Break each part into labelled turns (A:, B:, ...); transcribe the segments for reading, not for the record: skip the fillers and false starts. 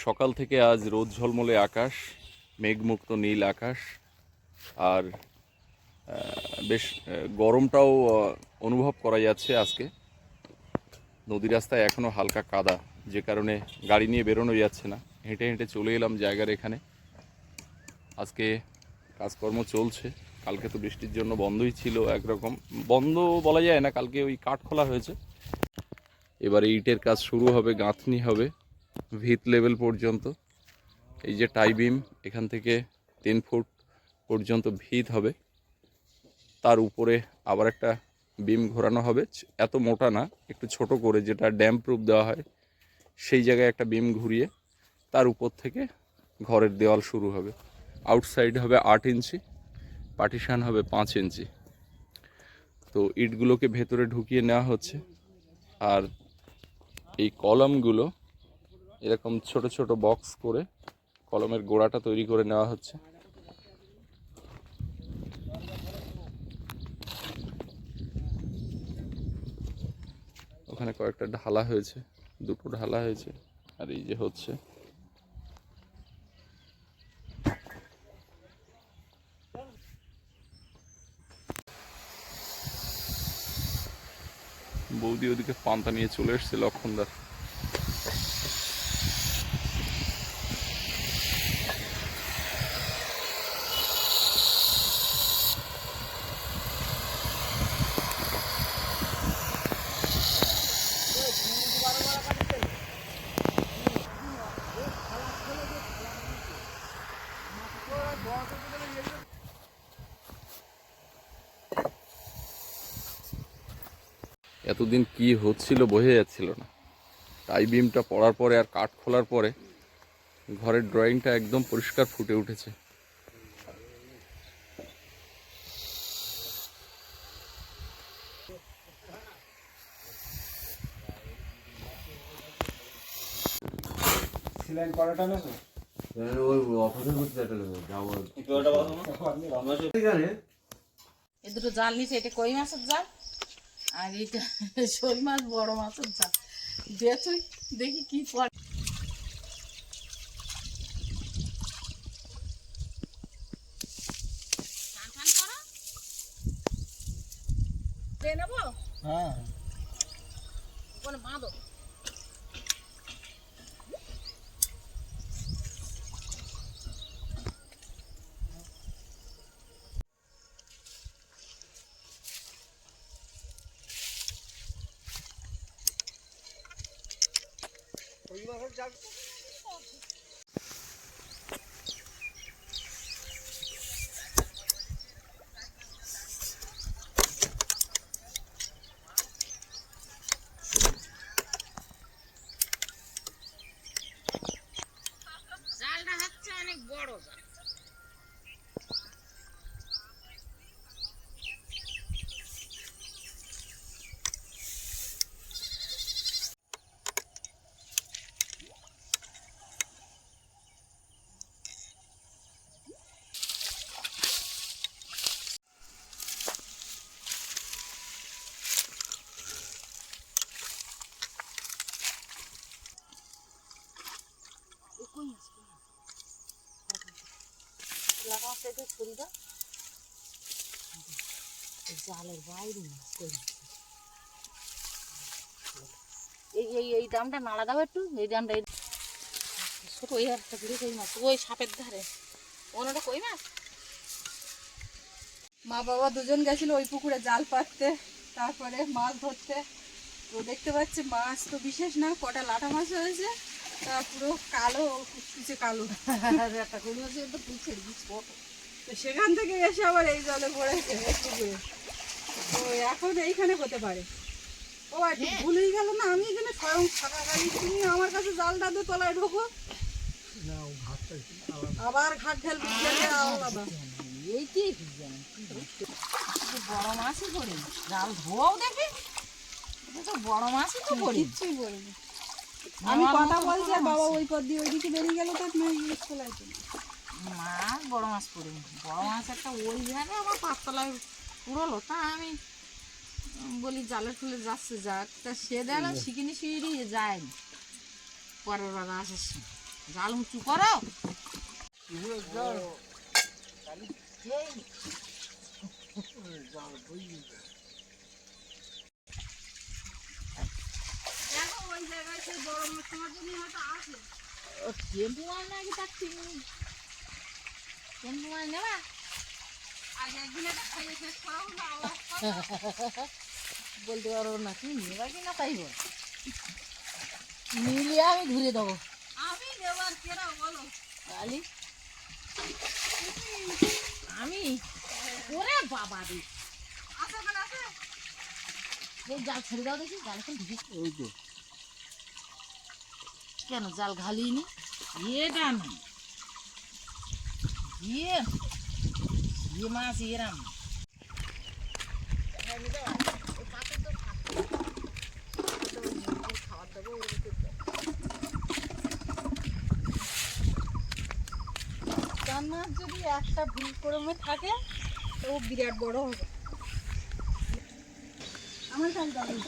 A: সকাল থেকে আজ রোদ ঝলমলে আকাশ, মেঘমুক্ত নীল আকাশ, আর বেশ গরমটাও অনুভব করা যাচ্ছে আজকে। নদী রাস্তায় এখনও হালকা কাদা, যে কারণে গাড়ি নিয়ে বেরোনো যাচ্ছে না। হেঁটে হেঁটে চলে এলাম জায়গার এখানে। আজকে কাজকর্ম চলছে। কালকে তো বৃষ্টির জন্য বন্ধই ছিল, একরকম বন্ধ বলা যায় না, কালকে ওই কাঠ খোলা হয়েছে। এবারে ইটের কাজ শুরু হবে, গাঁথনি হবে ভিত লেভেল পর্যন্ত। এই যে টাই বিম, এখান থেকে 3 ফুট পর্যন্ত ভিত হবে, তার উপরে আবার একটা বিম ঘোরানো হবে, এত মোটা না, একটু ছোট করে, যেটা ড্যাম প্রুফ দেওয়া হয় সেই জায়গায় একটা বিম ঘুরিয়ে তার উপর থেকে ঘরের দেওয়াল শুরু হবে। আউটসাইড হবে 8 ইঞ্চি, পার্টিশান হবে 5 ইঞ্চি। তো ইটগুলোকে ভেতরে ঢুকিয়ে নেওয়া হচ্ছে। আর এই কলামগুলো এরকম ছোট ছোট বক্স করে কলমের গোড়াটা তৈরি করে নেওয়া হচ্ছে। ওখানে কয়েকটা ঢালা হয়েছে, 2টো ঢালা হয়েছে, আর এই যে হচ্ছে। বৌদি ওদিকে পান্তা নিয়ে চলে এসছে, লক্ষণদার। এতদিন কি হচ্ছিল বোঝা যাচ্ছিল না। টাই বিমটা পড়ার পরে আর কাঠ খোলার পরে ঘরের ড্রয়িংটা একদম পরিষ্কার ফুটে উঠেছে।
B: এই দুটো জাল নিচে, এটা কই মাছের জাল আর এইটা শোল মাছ, বড় মাছের জাল। তুই দেখি কি পড়ে। নেবো, হ্যাঁ বাঁধো। জালটা হচ্ছে অনেক বড় জাল। জালের বাইরে এই দামটা নাড়া দাও একটু, এই দামটা ছোট, ওই একটা কই মাছ, ওই সাপের ধারে ওনাটা কই মাছ।
C: মা বাবা দুজন গেছিল ওই পুকুরে জাল পাততে, তারপরে মাছ ধরতে। তো দেখতে পাচ্ছি মাছ তো বিশেষ না, কটা লাটা মাছ হয়েছে, তা পুরো কালো, কুচকুচে কালো।
B: একটা কই মাছের তো পুকুর ছোট।
C: তো সেখান থেকে এসে আবার এই জলে পড়েছে পুকুরে। তো এখন এইখানে হতে পারে। ও একটু ভুলেই গেল না, আমি এখানে স্বয়ং থাকাকালীন তুমি আমার কাছে জালটা দিয়ে তলায় ঢোকো, আবার ঘাট ঢেলবে আলাদা।
B: এইটি বড় মাছই করি, জাল ধোয়াও দেখি তো বড় মাছই তো করি,
C: কিচ্ছুই বলিনি। আমি কথা বলছি আর বাবা ওই পথ দিয়ে ওইদিকে বেরিয়ে গেল, তো চলে আসে
B: মাছ বড় মাছ করি। বড় মাছ একটা ওই জায়গায় আমার পাততলায় পুরোলো, তা আমি বলি জালের ফুলে যাচ্ছে যাক, তা সে দেখলাম শিখিনি শিড়ি যায়নি পরের বেলা আসার সময়। জাল উঁচু করো।
C: ওই জায়গায় সেই বড় মাছ তোমার জন্য হয়তো আছে।
B: ও টেম্পু মাছ নাকি তার ঠিক নেই। টেম্পু মাছ নেবা?
C: আজ একদিন এটা খাইয়ে শেষ করা হলো আবার
B: বলতে পারবো না, তুমি নেবা কি না তাই বল। নিলে আমি ঘুরে দেবো।
C: আমি নেবার কেনা বলো।
B: তাহলে আমি ওরে বাবা রে,
C: আছে ওখানে আছে?
B: এই জাল ছেড়ে দাও দেখি, জাল এখন ঢুকে।
A: ওই তো
B: কেন জাল ঘালিনি? এটা না ইয়ে ইয়ে মাছ এরাম
C: চার মাছ যদি একটা ভুল ক্রমে থাকে তো ও বিরাট বড় হবে। আমার কাছে দাঁড়িয়ে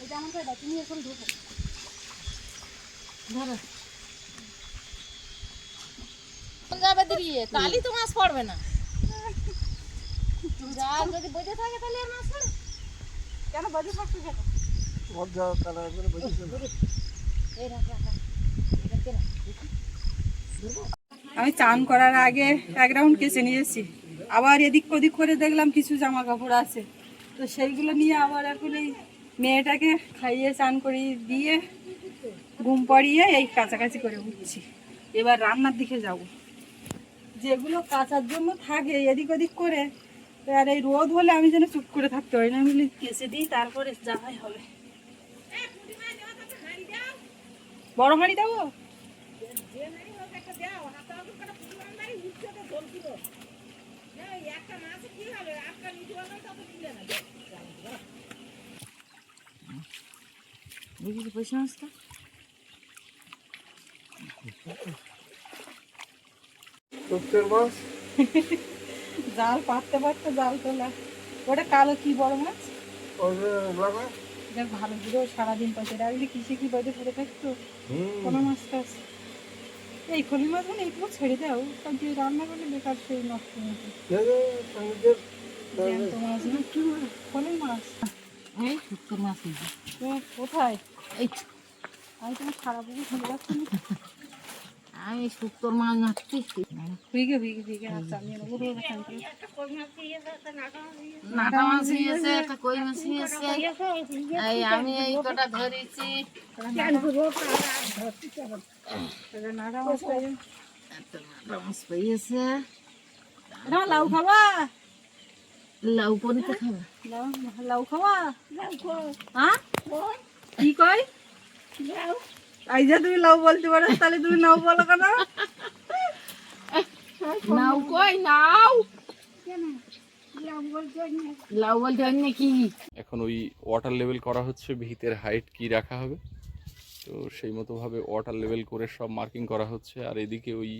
C: এটা আমার কাছে তুমি এখন ঢোকো।
B: ধরো যাবে দিয়ে, তাহলে তো মাছ পড়বে না। জাল যদি বেঁধে থাকে তাহলে আর মাছ পড়ে
C: কেন বাজে থাকতে কেন?
B: এই রাখ রাখ রাখ। এটা কেন?
C: আমি চান করার আগে এক রাউন্ড কেচে নিয়েছি, আবার এদিক ওদিক করে দেখলাম কিছু জামা কাপড় আছে, তো সেইগুলো নিয়ে আবার এখন এই মেয়েটাকে খাইয়ে চান করিয়ে দিয়ে ঘুম পাড়িয়ে এই কাছাকাছি করে উঠছি। এবার রান্নার দিকে যাব। যেগুলো কাচার জন্য থাকে এদিক ওদিক করে, আর এই রোদ হলে আমি যেন চুপ করে থাকতে পারি না, আমি বলি কেচে দিই তারপরে যাওয়াই হবে। বড় হাঁড়ি দেবো?
B: বুঝলি পয়সা মাছটা
C: জাল পাততে পাততে জাল তোলা। ওটা কালো কি বড় মাছ? দেখ ভালো করে সারাদিন পাইতে রাখলে কিসে কি বাজে পড়ে থাকতো কোনো মাছ টাছ। এই খলি মাছ মানে এইটুকু ছেড়ে দাও, কারণ তুই রান্না করলে বেকার সেই নষ্ট হয়ে জ্যান্ত মাছ না খলি মাছ।
B: এই শুক্তোর মাছ নিয়েছি।
C: তুমি কোথায়?
B: এই
C: আমি তোমার সারা বুঝে ফেলে যাচ্ছি না।
B: আমি শুক্তোর মাছ মারছি।
C: ভিগে ভিগে ভিগে আচ্ছা আমি নেবো।
B: নাটা মাছ নিয়েছে, একটা কই মাছ নিয়েছে। এই আমি এই কটা ধরেছি।
C: নাড়া মাছ পাই।
B: একটা নাটা মাছ পেয়েছে।
C: লাউ খাবা?
B: লাউ পনিতে খাবে।
C: লাউ খাবা? হ্যাঁ কি কই? এই যে তুমি লাউ বলতে পারো, তাহলে তুমি নাও বলো কেন?
B: নাও কই নাও, লাউ বলতে অন্য কি?
A: এখন ওই ওয়াটার লেভেল করা হচ্ছে, ভিতের হাইট কি রাখা হবে, তো সেই মতোভাবে ওয়াটার লেভেল করে সব মার্কিং করা হচ্ছে। আর এদিকে ওই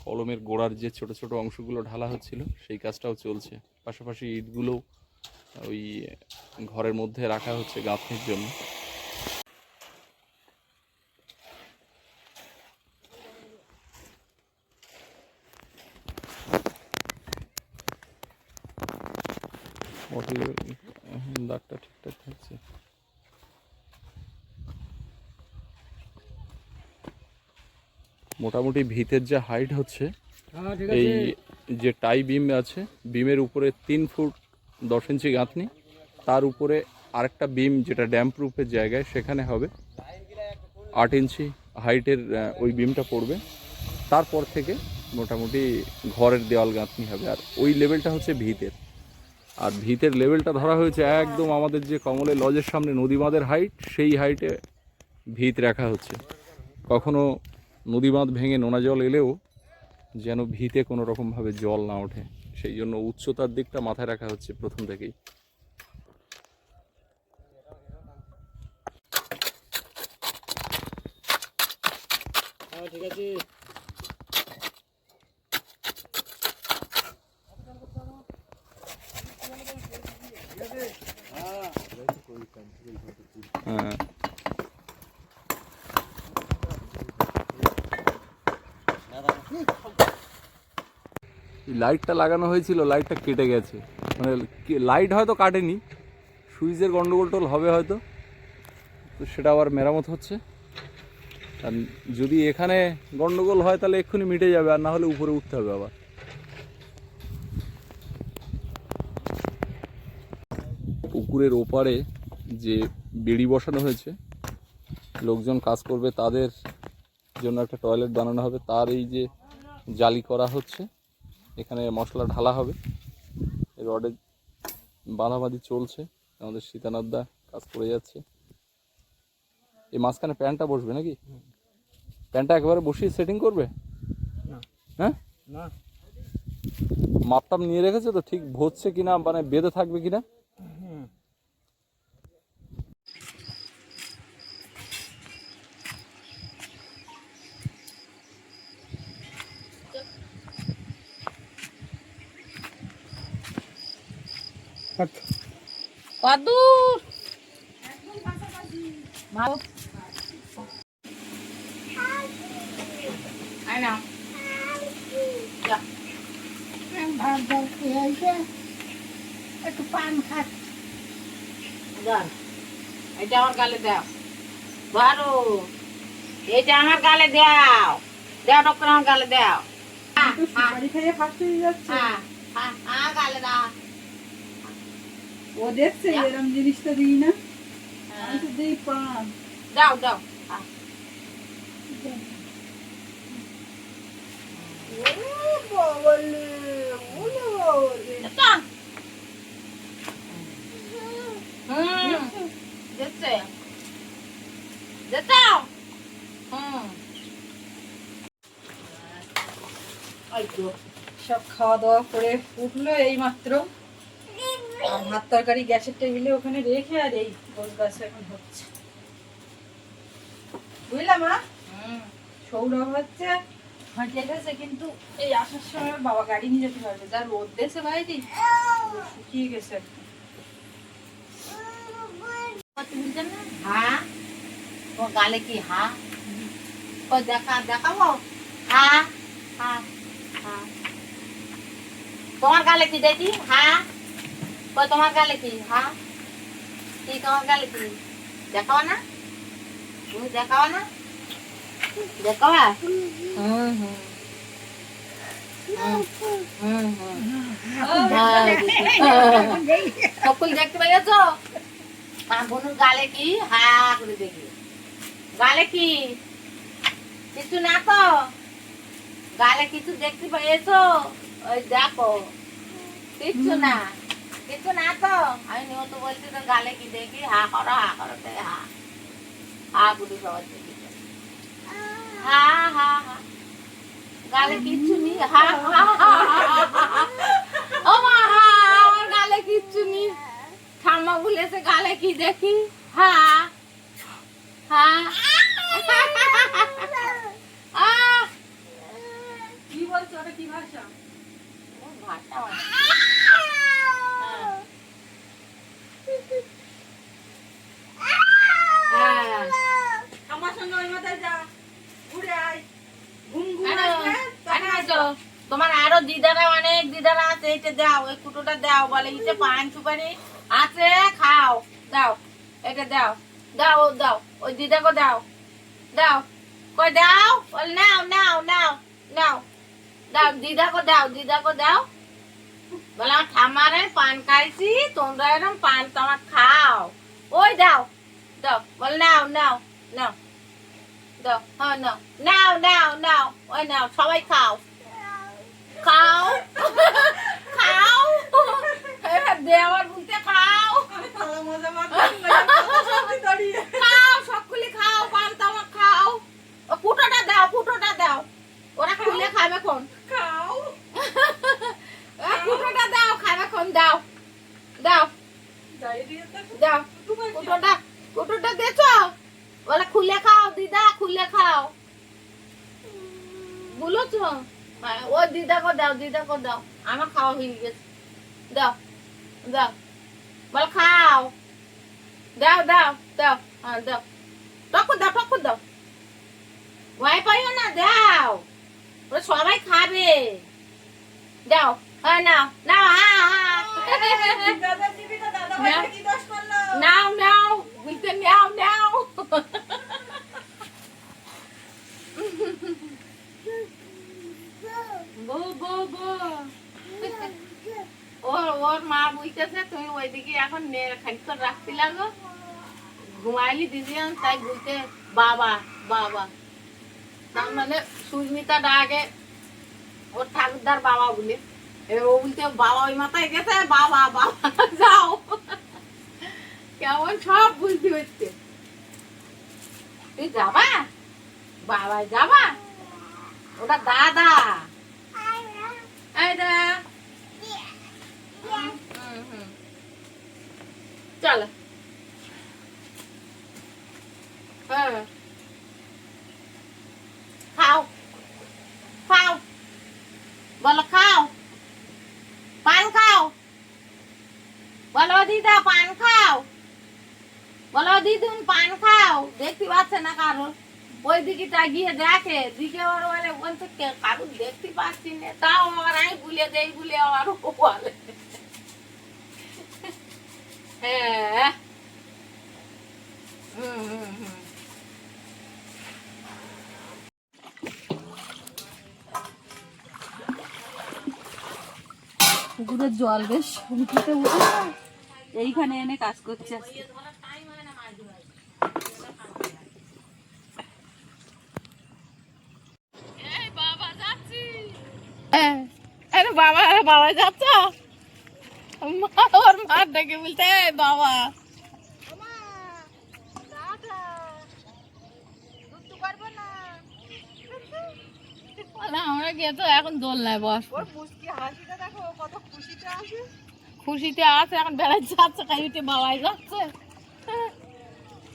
A: কলমের গোড়ার যে ছোট ছোট অংশগুলো ঢালা হচ্ছিল সেই কাজটাও চলছে। পাশাপাশি ইটগুলোও ওই ঘরের মধ্যে রাখা হচ্ছে গাঁথনির জন্য। ওয়াটার লেভেল দাগটা ঠিকঠাক থাকছে। মোটামুটি ভিতের যে হাইট হচ্ছে, এই যে টাই বিম আছে, বিমের উপরে 3 ফুট 10 ইঞ্চি গাঁথনি, তার উপরে আরেকটা বিম যেটা ড্যাম্প প্রুফের জায়গায় সেখানে হবে 8 ইঞ্চি হাইটের ওই বিমটা পড়বে। তারপর থেকে মোটামুটি ঘরের দেওয়াল গাঁথনি হবে। আর ওই লেভেলটা হচ্ছে ভিতের। আর ভিতের লেভেলটা ধরা হয়েছে একদম আমাদের যে কমলের লজের সামনে নদী বাঁধের হাইট, সেই হাইটে ভিত রাখা হচ্ছে। কখনো নদী বাঁধ ভেঙে নোনা জল এলেও যেন ভিতে কোনো রকমভাবে জল না ওঠে, সেই জন্য উচ্চতার দিকটা মাথায় রাখা হচ্ছে প্রথম থেকেই। ঠিক আছে। হ্যাঁ লাইটটা লাগানো হয়েছিল, লাইটটা কেটে গেছে, মানে লাইট হয়তো কাটেনি, সুইচের গন্ডগোল টোল হবে হয়তো, তো সেটা আবার মেরামত হচ্ছে। আর যদি এখানে গন্ডগোল হয় তাহলে এক্ষুনি মিটে যাবে, আর না হলে উপরে উঠতে হবে আবার। পুকুরের ওপারে যে বেড়ি বসানো হয়েছে, লোকজন কাজ করবে তাদের জন্য একটা টয়লেট বানানো হবে, তার এই যে জালি করা হচ্ছে, এখানে মশলা ঢালা হবে, রডে বাঁধাবাঁধি চলছে, আমাদের সীতানাথদা কাজ করে যাচ্ছে। এই মাঝখানে প্যান্টটা বসবে নাকি? প্যান্টটা একেবারে বসিয়ে সেটিং করবে? হ্যাঁ, মাপটাপ নিয়ে রেখেছে তো, ঠিক ভরছে কিনা, মানে বেঁধে থাকবে কিনা?
B: কদূর ভালো আয় না যা।
C: একটু পান খাচ্ছি।
B: গাল এটা আমার গালে দাও, বারো এটা আমার গালে দাও, দাও ডক্টর আমার গালে দাও।
C: সুপারি খেয়ে ফার্স্ট হয়ে যাচ্ছে।
B: হ্যাঁ হ্যাঁ হ্যাঁ গালে দাও।
C: ও দেখছে এরকম জিনিসটা দিই না, আমি তো দিই পান।
B: দাও দাও দেখছে দাও।
C: সব খাওয়া দাওয়া করে উঠলো এই মাত্র, আর ভাত তরকারি গ্যাসের টেবিলে ওখানে রেখে, আর এই গোছ গাছ এখন হচ্ছে, বুঝলাম। মা সৌরভ হচ্ছে হাঁটিয়ে গেছে, কিন্তু এই আসার সময় বাবা গাড়ি নিয়ে যেতে পারবে, যা রোদ দেশে বাইরে শুকিয়ে গেছে।
B: হ্যাঁ ও গালে কি হ্যাঁ ও দেখাবো হ্যাঁ হ্যাঁ হ্যাঁ তোমার গালে কি দেখি হ্যাঁ ও তোমার গালে কি হ্যাঁ কি তোমার গালে কি দেখাও না, তুমি দেখাও না, দেখাও। সকল দেখতে পেয়েছ বনুর গালে কি হা করে দেখি, গালে কি কিছু না তো, গালে কিছু দেখতে পেয়েছ? ওই দেখো কিচ্ছু না, কিছু না তো। আমি নিয়ত বলছি তো গালে কি দেখি, হা করো হা হা গুলি সবার দেখি, হা হা হা গালে কিচ্ছু নেই, হা হা ও মা হা আমার গালে কিচ্ছু নেই, ঠাম্মা বলেছে গালে কি দেখি হা হা
C: কি বলছো, ওটা কি ভাষা?
B: ভাষা
C: আমার সঙ্গে ওই মাথায় যা, ঘুরে আয়, ঘুম ঘুম আসবে,
B: তোমার আরো দিদারা অনেক দিদারা আছে, এটা দাও, ওই কুটোটা দাও, বলে ইটে পান সুপারি আছে খাও, দাও এটা দাও, দাও দাও ওই দিদাকে দাও, দাও কই দাও, বল নাও নাও নাও নাও দাও, দিদাকে দাও বলে আমার ঠাম্মারে পান খাইছি, তোমরা এরকম পান তোমার খাও, ওই দাও দাও, বল নাও নাও নাও দাও, হ্যাঁ নাও নাও নাও নাও ওই নাও, সবাই খাও খাও খাও, এবার দেওয়ার বলতে খাও খাও, সবগুলি খাও, পান তামাক খাও, ও কুটোটা দাও, ওরা খুলে খাবে কোন,
C: খাও,
B: কুটোটা দাও খাবে কোন, দাও দাও দাও, কুটোটা দেছ, বলে খুলে খাও দিদা, খুলে খাও বলেছ, ও দিদাকে দাও, আমার খাওয়া হয়ে গেছে, দাও দাও, বল খাও, দাও দাও দাও, হ্যাঁ দাও, টক দাও, ভয় পাইও না, দাও, ওরা সবাই খাবে। দাও, হ্যাঁ নাও নাও,
C: দাদা দিবি তো, দাদা ভাই কি দোষ করলো?
B: নাও নাও, বুঝতে নাও নাও। বো বো বো, ওর মা বুঝতেছে তুমি ওইদিকে এখন খানিক রাখতে লাগো, ঘুমাইলি দিদি তাই বুঝতে বাবা বাবা। তার মানে সুস্মিতা ডাকে ওর ঠাকুরদার বাবা বলে, এবার ও বলতে বাবা ওই মাথায় গেছে, বাবা বাবা যাও। কেমন সব বুঝতে হচ্ছে। তুই যাবা, বাবা যাবা, ওটা দাদা। চলো, হ্যাঁ খাও খাও, বলো খাও, পান খাও, বলো দিদা পান খাও, বলো দিদুন পান খাও। দেখতে পাচ্ছে না কারণ, ওই দিকে গিয়ে দেখে, দিকে ওর বলে বলছে কারণ দেখতে পাচ্ছি না, তাও আবার আমি ভুলে দেই বলে আবার ও বলে। হ্যাঁ
C: পুকুরের জল বেশ উঠতে উঠে এইখানে এনে কাজ করছে আজকে।
B: বাবা বাবা যাচ্ছ, ওর মার ডেকে বলতে বাবা আমরা গিয়ে তো এখন দোলনায় বস, খুশিতে আছে এখন বেড়াতে যাচ্ছে, খাই উঠে বাবাই যাচ্ছে,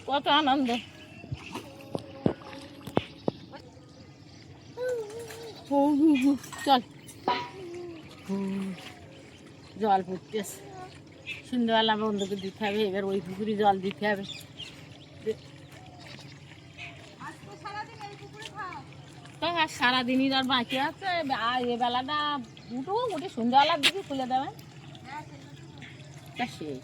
B: কত আনন্দ। চল, জল পড়তেছে, সন্ধ্যেবেলা বন্ধুকে দিতে হবে, এবার ওই পুকুরে জল দিতে হবে। তো আর সারাদিনই আর বাকি আছে, আর এ বেলাটা উঠে সন্ধ্যাবেলার দিকে খুলে দেবে। তা সেই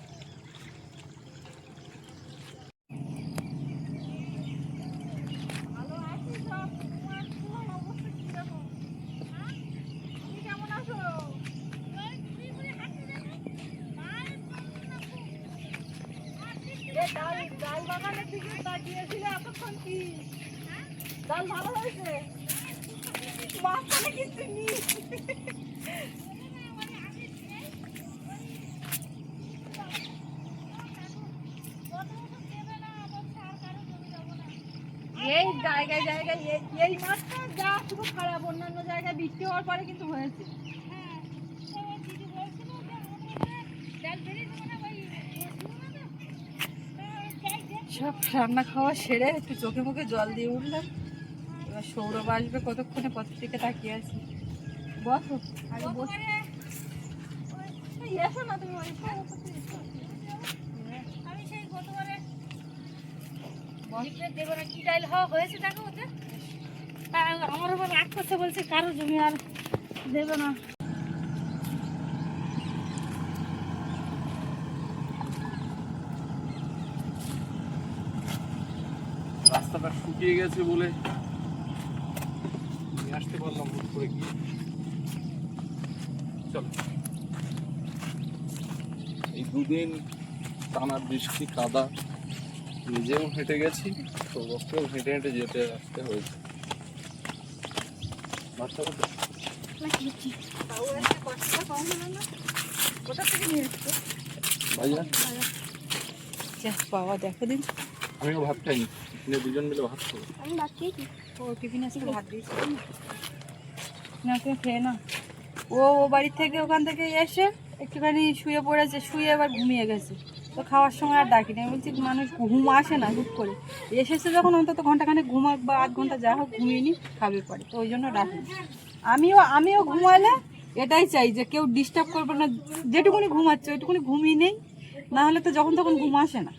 C: ডাল বাগানের দিকে তাকিয়েছিলে এতক্ষণ কি? ডাল ভালো হয়েছে, মাঝখানে কিছু নেই। এই জায়গায় জায়গায় এই মাছটা যা শুধু খারাপ, অন্যান্য জায়গায় বৃষ্টি হওয়ার পরে কিন্তু হয়েছে। সব রান্না খাওয়া সেরে একটু চোখে মুখে জল দিয়ে উঠলাম, এবার সৌরভ আসবে কতক্ষণে, পথ থেকে তাকিয়ে আছি। বসো আগে বসো, এসো না তুমি, আমি সেই গতবারে দেবো না কি ডাইল হওয়া হয়েছে দেখো ওদের, আমার আবার রাগ করতে বলছে কারো জমি আর দেবে না।
A: রাস্তাটা শুকিয়ে গেছে বলে আসতে পারলাম হুট করে গিয়ে। চলো, এই দুদিন টানা বৃষ্টি কাদা, নিজেও হেঁটে গেছি, সৌরভকেও হেঁটে হেঁটে যেতে আসতে হয়েছে। বাচ্চা
C: কোথা থেকে নিয়ে এসছো?
A: ভাইয়া
C: বাবা দেখো দিন,
A: আমিও ভাত খাইনি, দুজন মিলে ভাত খাবো।
C: আমি ভাত খেয়েছি, ও টিফিন আছে ভাত দিয়েছি না, তুমি খেয়ে না। ও বাড়ি থেকে ওখান থেকে এসে একটুখানি শুয়ে পড়েছে, শুয়ে আবার ঘুমিয়ে গেছে। তো খাওয়ার সময় আর ডাকি না, বলছি মানুষ ঘুম আসে না হুট করে, এসেছে যখন অন্তত ঘন্টাখানেক ঘুমাক বা আধ ঘন্টা যা হোক ঘুমিয়ে নি, খাবে পরে, তো ওই জন্য ডাকি। আমিও ঘুমালে এটাই চাই যে কেউ ডিস্টার্ব করবে না, যেটুকুনি ঘুমাচ্ছে ওইটুকুনি ঘুমিয়ে নেই, না হলে তো যখন তখন ঘুম আসে না।